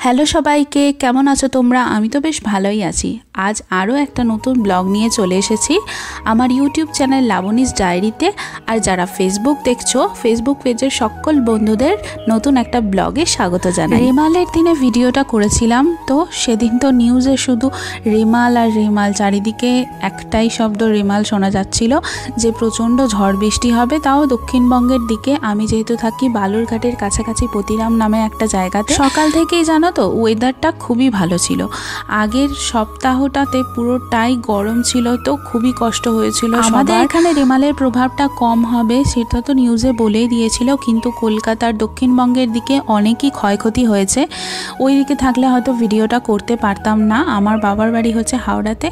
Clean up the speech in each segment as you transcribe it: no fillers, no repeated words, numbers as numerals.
Hello সবাইকে, কেমন আছো তোমরা? আমি তো বেশ ভালোই আছি। আজ আরও একটা নতুন ব্লগ নিয়ে চলে এসেছি আমার ইউটিউব চ্যানেল লাবণীস ডায়েরিতে। আর যারা ফেসবুক দেখছো, ফেসবুক পেজের সকল বন্ধুদের নতুন একটা ব্লগে স্বাগত জানাই। রেমালের দিনে ভিডিওটা করেছিলাম, তো সেদিন তো নিউজে শুধু রেমাল আর রেমাল, চারিদিকে একটাই শব্দ রেমাল শোনা যাচ্ছিল যে প্রচণ্ড ঝড় বৃষ্টি হবে, তাও দক্ষিণবঙ্গের দিকে। আমি যেহেতু থাকি বালুরঘাটের কাছাকাছি পতিরাম নামে একটা জায়গাতে, সকাল থেকেই জানো তো ওয়েদারটা খুবই ভালো ছিল। আগের সপ্তাহটাতে পুরোটাই গরম ছিল, তো খুবই কষ্ট হয়েছিল। আমাদের এখানে রেমালের প্রভাবটা কম হবে সেটা তো নিউজে বলেই দিয়েছিল, কিন্তু কলকাতার দক্ষিণবঙ্গের দিকে অনেকই ক্ষয়ক্ষতি হয়েছে। ওই দিকে থাকলে হয়তো ভিডিওটা করতে পারতাম না। আমার বাবার বাড়ি হচ্ছে হাওড়াতে,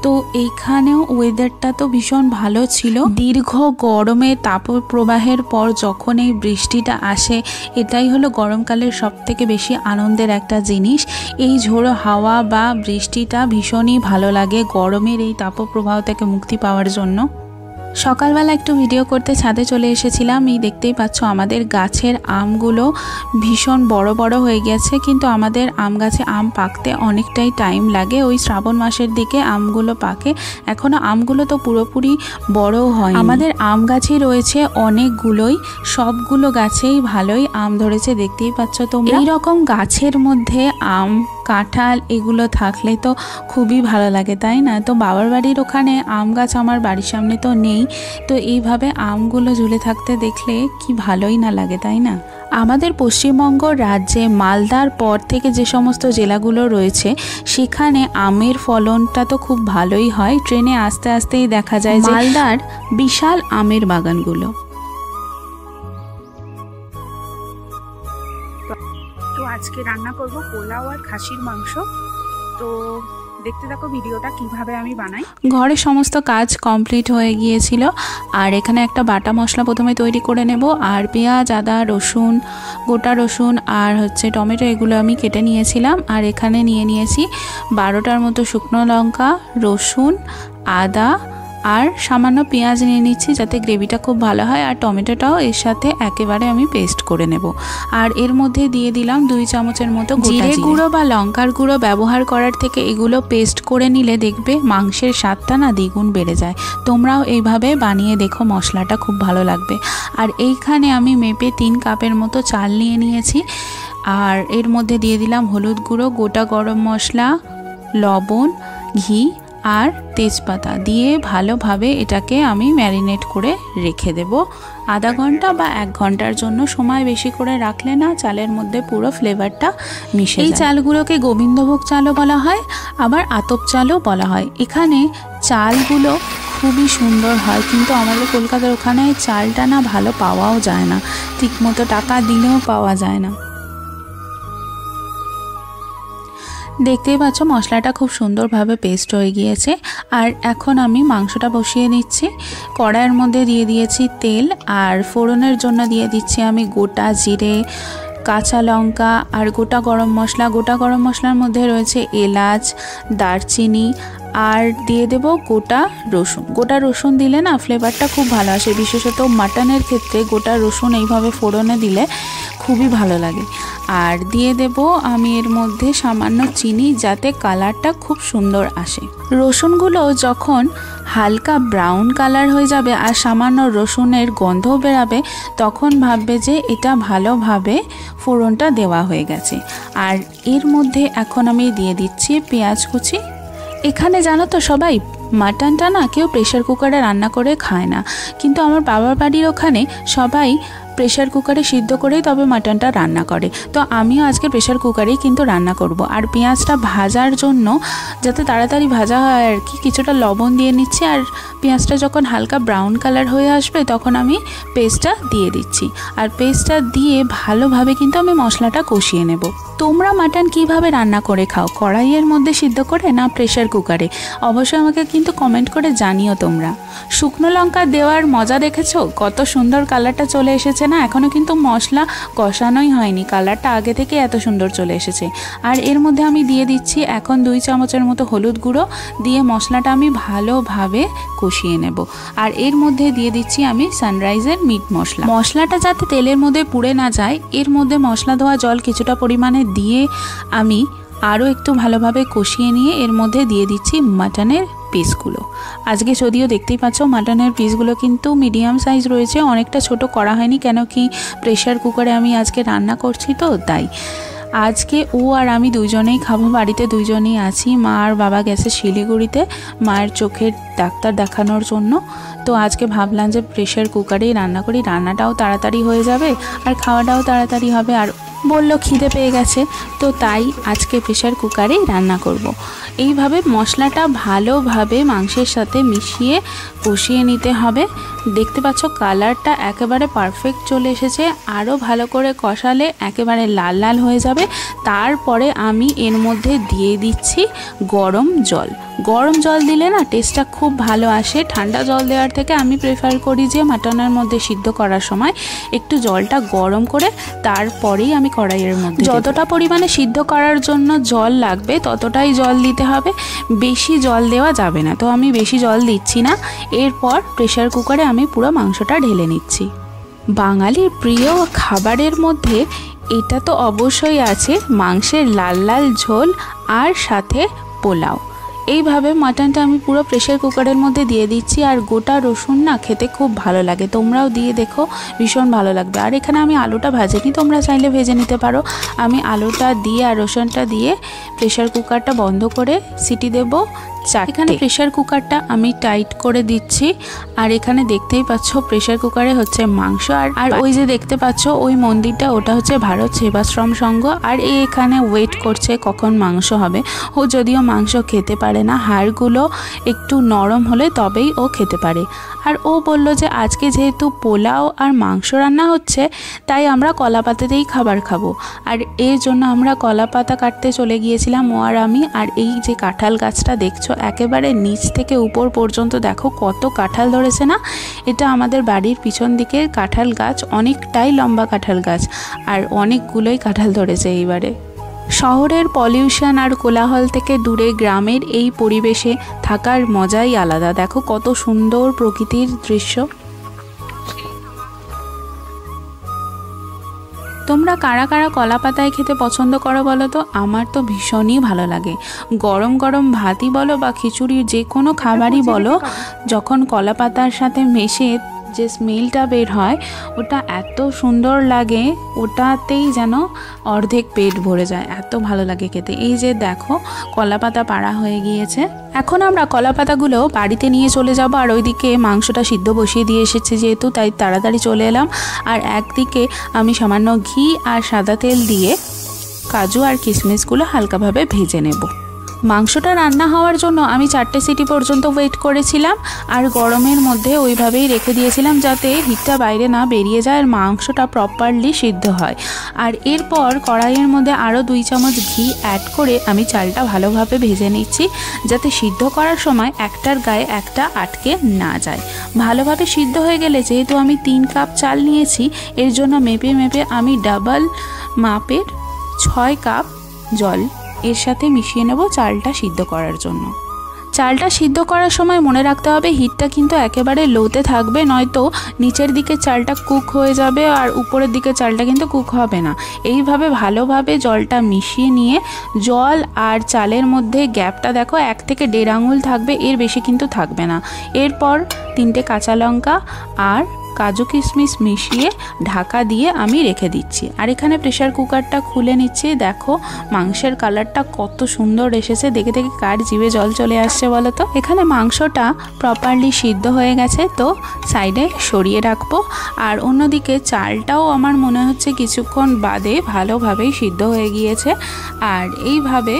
তো এইখানেও ওয়েদারটা তো ভীষণ ভালো ছিল। দীর্ঘ গরমে তাপপ্রবাহের পর যখন এই বৃষ্টিটা আসে, এটাই হলো গরমকালের সবথেকে বেশি আনন্দের একটা জিনিস। এই ঝোড়ো হাওয়া বা বৃষ্টিটা ভীষণই ভালো লাগে গরমের এই তাপপ্রবাহ থেকে মুক্তি পাওয়ার জন্য। সকালবেলা একটু ভিডিও করতে ছাদে চলে এসেছিলাম। এই দেখতেই পাচ্ছ আমাদের গাছের আমগুলো ভীষণ বড় বড় হয়ে গেছে, কিন্তু আমাদের আম গাছে আম পাকতে অনেকটাই টাইম লাগে। ওই শ্রাবণ মাসের দিকে আমগুলো পাকে, এখনও আমগুলো তো পুরোপুরি বড় হয়। আমাদের আম গাছই রয়েছে অনেকগুলোই, সবগুলো গাছেই ভালোই আম ধরেছে, দেখতেই পাচ্ছ তোমরা। এইরকম গাছের মধ্যে আম, কাঁঠাল এগুলো থাকলে তো খুবই ভালো লাগে, তাই না? তো বাবার বাড়ির ওখানে আম গাছ আমার বাড়ির সামনে তো নেই, তো এইভাবে আমগুলো ঝুলে থাকতে দেখলে কি ভালোই না লাগে, তাই না? আমাদের পশ্চিমবঙ্গ রাজ্যে মালদার পর থেকে যে সমস্ত জেলাগুলো রয়েছে সেখানে আমের ফলনটা তো খুব ভালোই হয়। ট্রেনে আস্তে আস্তেই দেখা যায় যে মালদার বিশাল আমের বাগানগুলো। তো আজকে রান্না করব পোলাও আর খাসির মাংস। তো দেখতে থাকো ভিডিওটা কিভাবে আমি বানাই। ঘরে সমস্ত কাজ কমপ্লিট হয়ে গিয়েছিল, আর এখানে একটা বাটা মশলা প্রথমে তৈরি করে নেব। আর পেঁয়াজ, আদা, রসুন, গোটা রসুন আর হচ্ছে টমেটো, এগুলো আমি কেটে নিয়েছিলাম। আর এখানে নিয়ে নিয়েছি 12টার মতো শুকনো লঙ্কা, রসুন, আদা আর সামান্য পেঁয়াজ নিয়ে নিচ্ছি যাতে গ্রেভিটা খুব ভালো হয়। আর টমেটোটাও এর সাথে একেবারে আমি পেস্ট করে নেব। আর এর মধ্যে দিয়ে দিলাম 2 চামচের মতো জিরে গুঁড়ো বা লঙ্কার গুঁড়ো ব্যবহার করার থেকে এগুলো পেস্ট করে নিলে দেখবে মাংসের স্বাদটা না দ্বিগুণ বেড়ে যায়। তোমরাও এইভাবে বানিয়ে দেখো, মশলাটা খুব ভালো লাগবে। আর এইখানে আমি মেপে 3 কাপের মতো চাল নিয়ে নিয়েছি। আর এর মধ্যে দিয়ে দিলাম হলুদ গুঁড়ো, গোটা গরম মশলা, লবণ, ঘি আর তেজপাতা দিয়ে ভালোভাবে এটাকে আমি ম্যারিনেট করে রেখে দেব আধা ঘন্টা বা 1 ঘন্টার জন্য। সময় বেশি করে রাখলে না চালের মধ্যে পুরো ফ্লেভারটা মিশে যায়। এই চালগুলোকে গোবিন্দভোগ চালও বলা হয়, আবার আতপ চালও বলা হয়। এখানে চালগুলো খুবই সুন্দর হয়, কিন্তু আমাদের কলকাতার ওখানে চালটা না ভালো পাওয়াও যায় না, ঠিকমতো টাকা দিলেও পাওয়া যায় না। দেখতেই পাচ্ছ মশলাটা খুব সুন্দরভাবে পেস্ট হয়ে গিয়েছে। আর এখন আমি মাংসটা বসিয়ে নিচ্ছি। কড়াইয়ের মধ্যে দিয়ে দিয়েছি তেল, আর ফোড়নের জন্য দিয়ে দিচ্ছি আমি গোটা জিরে, কাঁচা লঙ্কা আর গোটা গরম মশলা। গোটা গরম মশলার মধ্যে রয়েছে এলাচ, দারচিনি আর দিয়ে দেব গোটা রসুন। গোটা রসুন দিলে না ফ্লেভারটা খুব ভালো আসে, বিশেষত মাটনের ক্ষেত্রে গোটা রসুন এইভাবে ফোড়নে দিলে খুবই ভালো লাগে। আর দিয়ে দেব আমি এর মধ্যে সামান্য চিনি যাতে কালারটা খুব সুন্দর আসে। রসুনগুলো যখন হালকা ব্রাউন কালার হয়ে যাবে আর সামান্য রসুনের গন্ধও বেরাবে, তখন ভাববে যে এটা ভালোভাবে ফোড়নটা দেওয়া হয়ে গেছে। আর এর মধ্যে এখন আমি দিয়ে দিচ্ছি পেঁয়াজ কুচি। এখানে জানো তো সবাই মাটনটা না কেউ প্রেশার কুকারে রান্না করে খায় না, কিন্তু আমার বাবার বাড়ির ওখানে সবাই প্রেশার কুকারে সিদ্ধ করেই তবে মাটনটা রান্না করে। তো আমিও আজকে প্রেশার কুকারেই কিন্তু রান্না করব। আর পেঁয়াজটা ভাজার জন্য যাতে তাড়াতাড়ি ভাজা হয় আর কি, কিছুটা লবণ দিয়ে নিচ্ছি। আর পেঁয়াজটা যখন হালকা ব্রাউন কালার হয়ে আসবে তখন আমি পেস্টটা দিয়ে দিচ্ছি। আর পেস্টটা দিয়ে ভালোভাবে কিন্তু আমি মশলাটা কষিয়ে নেব। তোমরা মাটন কিভাবে রান্না করে খাও? কড়াইয়ের মধ্যে সিদ্ধ করে না প্রেশার কুকারে? অবশ্যই আমাকে কিন্তু কমেন্ট করে জানিও তোমরা। শুকনো লঙ্কা দেওয়ার মজা দেখেছো? কত সুন্দর কালারটা চলে এসেছে না এখনও কিন্তু মশলা কষানোই হয়নি, কালারটা আগে থেকে এত সুন্দর চলে এসেছে। আর এর মধ্যে আমি দিয়ে দিচ্ছি এখন 2 চামচের মতো হলুদ গুঁড়ো, দিয়ে মশলাটা আমি ভালোভাবে কষিয়ে নেব। আর এর মধ্যে দিয়ে দিচ্ছি আমি সানরাইজের মিট মশলা। মশলাটা যাতে তেলের মধ্যে পুড়ে না যায়, এর মধ্যে মশলা ধোয়া জল কিছুটা পরিমাণে দিয়ে আমি আরও একটু ভালোভাবে কষিয়ে নিয়ে এর মধ্যে দিয়ে দিচ্ছি মাটনের পিসগুলো। আজকে যদিও দেখতেই পাচ্ছ মাটনের পিসগুলো কিন্তু মিডিয়াম সাইজ রয়েছে, অনেকটা ছোট করা হয়নি, কেন কি প্রেশার কুকারে আমি আজকে রান্না করছি তো তাই। আজকে ও আর আমি দুজনেই খাবো, বাড়িতে দুজনেই আছি। মা আর বাবা গেছে শিলিগুড়িতে মায়ের চোখের ডাক্তার দেখানোর জন্য। তো আজকে ভাবলাম যে প্রেশার কুকারেই রান্না করি, রান্নাটাও তাড়াতাড়ি হয়ে যাবে আর খাওয়াটাও তাড়াতাড়ি হবে। আর বলল খিদে পেয়ে গেছে, তো তাই আজকে প্রেশার কুকারেই রান্না করব। এইভাবে মশলাটা ভালোভাবে মাংসের সাথে মিশিয়ে কষিয়ে নিতে হবে। দেখতে পাচ্ছ কালারটা একেবারে পারফেক্ট চলে এসেছে, আরও ভালো করে কষালে একেবারে লাল লাল হয়ে যাবে। তারপরে আমি এর মধ্যে দিয়ে দিচ্ছি গরম জল। গরম জল দিলে না টেস্টটা খুব ভালো আসে। ঠান্ডা জল দেওয়ার থেকে আমি প্রেফার করি যে মাটনের মধ্যে সিদ্ধ করার সময় একটু জলটা গরম করে তারপরেই আমি কড়াইয়ের মধ্যে যতটা পরিমাণে সিদ্ধ করার জন্য জল লাগবে ততটাই জল দিতে হবে, বেশি জল দেওয়া যাবে না। তো আমি বেশি জল দিচ্ছি না। এরপর প্রেশার কুকারে আমি পুরো মাংসটা ঢেলে নিচ্ছি। বাঙালির প্রিয় খাবারের মধ্যে এটা তো অবশ্যই আছে, মাংসের লাল লাল ঝোল আর সাথে পোলাও। এইভাবে মাটনটা আমি পুরো প্রেশার কুকারের মধ্যে দিয়ে দিচ্ছি। আর গোটা রসুন না খেতে খুব ভালো লাগে, তোমরাও দিয়ে দেখো, ভীষণ ভালো লাগবে। আর এখানে আমি আলুটা ভাজিনি, তোমরা চাইলে ভেজে নিতে পারো। আমি আলুটা দিয়ে আর রসুনটা দিয়ে প্রেশার কুকারটা বন্ধ করে সিটি দেব 4। এখানে প্রেশার কুকারটা আমি টাইট করে দিচ্ছি। আর এখানে দেখতেই পাচ্ছ প্রেশার কুকারে হচ্ছে মাংস। আর ওই যে দেখতে পাচ্ছ ওই মন্দিরটা, ওটা হচ্ছে ভারত সেবাশ্রম সংঘ। আর এখানে ওয়েট করছে কখন মাংস হবে। ও যদিও মাংস খেতে পারে না, হাড়গুলো একটু নরম হলে তবেই ও খেতে পারে। আর ও বলল যে আজকে যেহেতু পোলাও আর মাংস রান্না হচ্ছে তাই আমরা কলা পাতাতেই খাবার খাবো। আর এর জন্য আমরা কলা পাতা কাটতে চলে গিয়েছিলাম ও আর আমি। আর এই যে কাঁঠাল গাছটা দেখছো একেবারে নিচ থেকে উপর পর্যন্ত দেখো কত কাঁঠাল ধরেছে না। এটা আমাদের বাড়ির পিছন দিকের কাঁঠাল গাছ, অনেকটাই লম্বা কাঁঠাল গাছ আর অনেকগুলোই কাঁঠাল ধরেছে এইবারে। শহরের পলিউশন আর কোলাহল থেকে দূরে গ্রামের এই পরিবেশে থাকার মজাই আলাদা। দেখো কত সুন্দর প্রকৃতির দৃশ্য। তোমরা কারা কারা কলা পাতায় খেতে পছন্দ করো বলো তো? আমার তো ভীষণই ভালো লাগে। গরম গরম ভাতই বলো বা খিচুড়ি, যে কোনো খাবারই বলো, যখন কলা পাতার সাথে মেশে যে স্মেলটা বের হয় ওটা এত সুন্দর লাগে, ওটাতেই যেন অর্ধেক পেট ভরে যায়, এত ভালো লাগে খেতে। এই যে দেখো কলা পাতা পাড়া হয়ে গিয়েছে, এখন আমরা কলা পাতাগুলো বাড়িতে নিয়ে চলে যাব। আর ওইদিকে মাংসটা সিদ্ধ বসিয়ে দিয়ে এসেছে যেহেতু, তাই তাড়াতাড়ি চলে এলাম। আর একদিকে আমি সামান্য ঘি আর সাদা তেল দিয়ে কাজু আর কিশমিশগুলো হালকাভাবে ভেজে নেব। মাংসটা রান্না হওয়ার জন্য আমি 4টে সিটি পর্যন্ত ওয়েট করেছিলাম। আর গরমের মধ্যে ওইভাবেই রেখে দিয়েছিলাম যাতে হিটটা বাইরে না বেরিয়ে যায় আর মাংসটা প্রপারলি সিদ্ধ হয়। আর এরপর কড়াইয়ের মধ্যে আরও 2 চামচ ঘি অ্যাড করে আমি চালটা ভালোভাবে ভেজে নিচ্ছি, যাতে সিদ্ধ করার সময় একটার গায়ে একটা আটকে না যায়। ভালোভাবে সিদ্ধ হয়ে গেলে, যেহেতু আমি 3 কাপ চাল নিয়েছি, এর জন্য মেপে মেপে আমি ডাবল মাপের 6 কাপ জল এর সাথে মিশিয়ে নেব চালটা সিদ্ধ করার জন্য। চালটা সিদ্ধ করার সময় মনে রাখতে হবে হিটটা কিন্তু একেবারে লোতে থাকবে, নয়তো নিচের দিকে চালটা কুক হয়ে যাবে আর উপরের দিকে চালটা কিন্তু কুক হবে না। এইভাবে ভালোভাবে জলটা মিশিয়ে নিয়ে, জল আর চালের মধ্যে গ্যাপটা দেখো 1 থেকে 1.5 আঙুল থাকবে, এর বেশি কিন্তু থাকবে না। এরপর 3টে কাঁচা লঙ্কা আর কাজু কিশমিশ মিশিয়ে ঢাকা দিয়ে আমি রেখে দিচ্ছি। আর এখানে প্রেশার কুকারটা খুলে নিচ্ছি। দেখো মাংসের কালারটা কত সুন্দর এসেছে, দেখে দেখে কার জিভে জল চলে আসছে বলো তো। এখানে মাংসটা প্রপারলি সিদ্ধ হয়ে গেছে, তো সাইডে সরিয়ে রাখবো। আর অন্যদিকে চালটাও আমার মনে হচ্ছে কিছুক্ষণ বাদে ভালোভাবেই সিদ্ধ হয়ে গিয়েছে। আর এইভাবে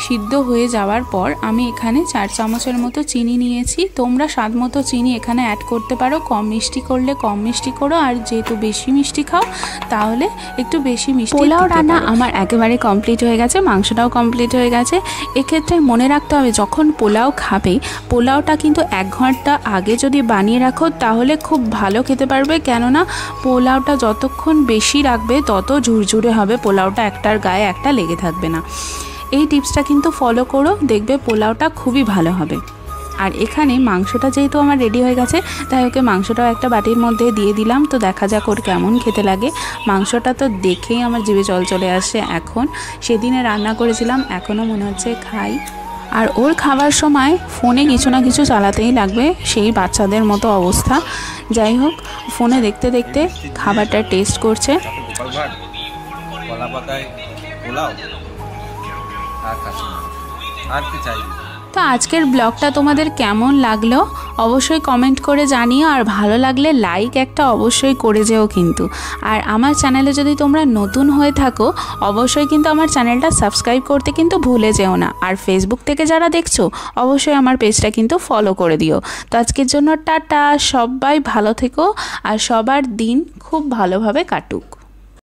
সিদ্ধ হয়ে যাওয়ার পর আমি এখানে 4 চামচের মতো চিনি নিয়েছি। তোমরা স্বাদ মতো চিনি এখানে অ্যাড করতে পারো, কম মিষ্টি করলে কম মিষ্টি করো, আর যেহেতু বেশি মিষ্টি খাও তাহলে একটু বেশি মিষ্টি। পোলাও রান্না আমার একেবারে কমপ্লিট হয়ে গেছে, মাংসটাও কমপ্লিট হয়ে গেছে। এক্ষেত্রে মনে রাখতে হবে যখন পোলাও খাবে, পোলাওটা কিন্তু 1 ঘন্টা আগে যদি বানিয়ে রাখো তাহলে খুব ভালো খেতে পারবে, কেননা পোলাওটা যতক্ষণ বেশি রাখবে তত ঝুরঝুরে হবে, পোলাওটা একটার গায়ে একটা লেগে থাকবে না। এই টিপসটা কিন্তু ফলো করো, দেখবে পোলাওটা খুবই ভালো হবে। আর এখানে মাংসটা যেহেতু আমার রেডি হয়ে গেছে তাই ওকে মাংসটাও একটা বাটির মধ্যে দিয়ে দিলাম। তো দেখা যাক ওর কেমন খেতে লাগে। মাংসটা তো দেখেই আমার জিভে জল চলে আসছে এখন। সেদিনে রান্না করেছিলাম, এখনও মনে হচ্ছে খাই। আর ওর খাবার সময় ফোনে কিছু না কিছু চালাতেই লাগবে, সেই বাচ্চাদের মতো অবস্থা। যাই হোক, ফোনে দেখতে দেখতে খাবারটা টেস্ট করছে। তো আজকের ব্লগটা তোমাদের কেমন লাগলো অবশ্যই কমেন্ট করে জানিও, আর ভালো লাগলে লাইক একটা অবশ্যই করে যেও কিন্তু। আর আমার চ্যানেলে যদি তোমরা নতুন হয়ে থাকো অবশ্যই কিন্তু আমার চ্যানেলটা সাবস্ক্রাইব করতে কিন্তু ভুলে যেও না। আর ফেসবুক থেকে যারা দেখছো অবশ্যই আমার পেজটা কিন্তু ফলো করে দিও। তো আজকের জন্য টাটা, সবাই ভালো থেকো আর সবার দিন খুব ভালোভাবে কাটুক।